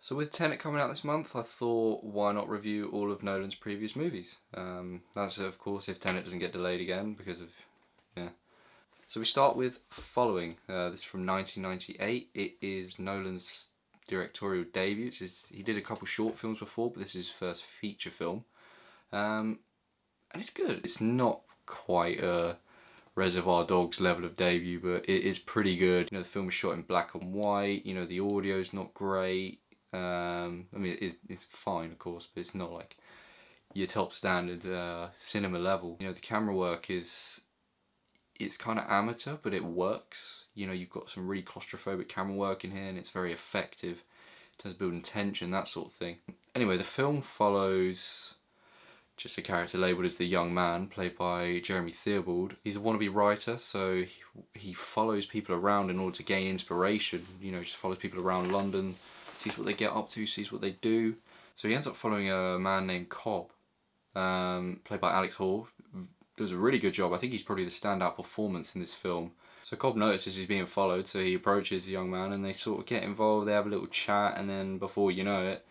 So with Tenet coming out this month, I thought why not review all of Nolan's previous movies. That's of course if Tenet doesn't get delayed again because of, yeah. So we start with Following. This is from 1998. It is Nolan's directorial debut. He did a couple short films before, but this is his first feature film. And it's good. It's not quite a Reservoir Dogs level of debut, but it is pretty good. You know, the film is shot in black and white. You know, the audio's not great. I mean, it's fine, of course, but it's not like your top standard cinema level. You know, the camera work it's kind of amateur, but it works. You know, you've got some really claustrophobic camera work in here, and it's very effective in terms of building tension, that sort of thing. Anyway, the film follows just a character labelled as the young man, played by Jeremy Theobald. He's a wannabe writer, so he follows people around in order to gain inspiration. You know, just follows people around London, sees what they get up to, sees what they do. So he ends up following a man named Cobb, played by Alex Hall. Does a really good job. I think he's probably the standout performance in this film. So Cobb notices he's being followed, so he approaches the young man and they sort of get involved, they have a little chat, and then before you know it,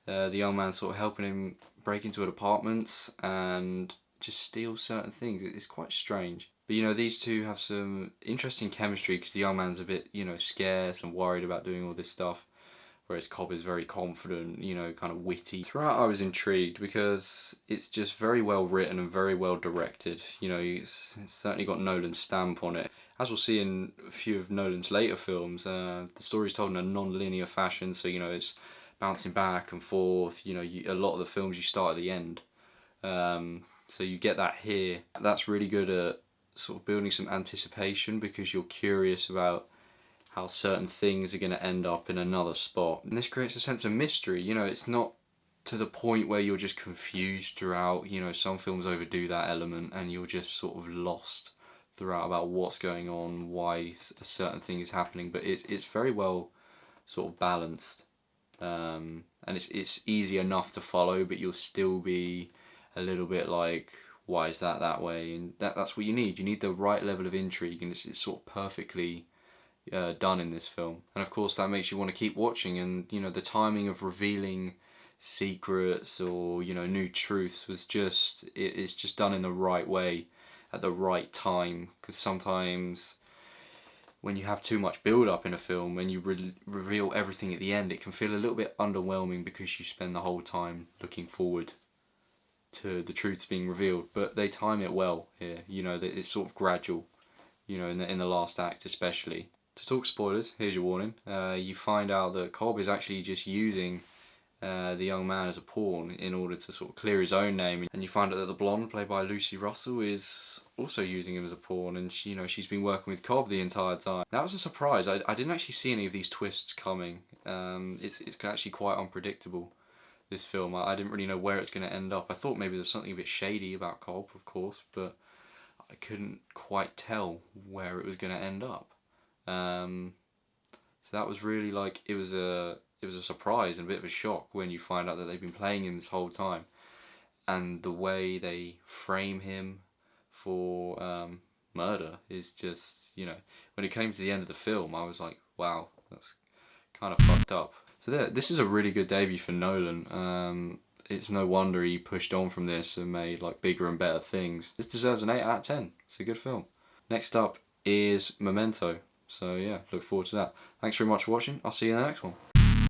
the young man's sort of helping him break into apartments and just steal certain things. It's quite strange. But you know, these two have some interesting chemistry because the young man's a bit, you know, scarce and worried about doing all this stuff, whereas Cobb is very confident, you know, kind of witty. Throughout I was intrigued because it's just very well written and very well directed. You know, it's certainly got Nolan's stamp on it. As we'll see in a few of Nolan's later films, the story's told in a non-linear fashion, so you know, it's bouncing back and forth. You know, a lot of the films you start at the end. So you get that here. That's really good at sort of building some anticipation because you're curious about how certain things are going to end up in another spot. And this creates a sense of mystery. You know, it's not to the point where you're just confused throughout. You know, some films overdo that element and you're just sort of lost throughout about what's going on, why a certain thing is happening. But it's very well sort of balanced. And it's easy enough to follow, but you'll still be a little bit like, why is that way? And that's what you need. You need the right level of intrigue, and it's sort of perfectly done in this film. And of course that makes you want to keep watching, and you know, the timing of revealing secrets or, you know, new truths was just, it's just done in the right way at the right time, because sometimes when you have too much build up in a film and you reveal everything at the end, it can feel a little bit underwhelming because you spend the whole time looking forward to the truths being revealed. But they time it well here. You know, that it's sort of gradual, you know, in the last act especially. To talk spoilers, here's your warning. You find out that Cobb is actually just using the young man as a pawn in order to sort of clear his own name, and you find out that the blonde, played by Lucy Russell, is also using him as a pawn, and she, you know, she's been working with Cobb the entire time. That was a surprise. I didn't actually see any of these twists coming. It's actually quite unpredictable, this film. I didn't really know where it's going to end up. I thought maybe there's something a bit shady about Cobb, of course, but I couldn't quite tell where it was going to end up. So that was really like, it was a surprise and a bit of a shock when you find out that they've been playing him this whole time, and the way they frame him for murder is just, you know, when it came to the end of the film I was like, wow, that's kind of fucked up. So this is a really good debut for Nolan. It's no wonder he pushed on from this and made like bigger and better things. This deserves an 8 out of 10. It's a good film. Next up is Memento. So yeah, look forward to that. Thanks very much for watching. I'll see you in the next one.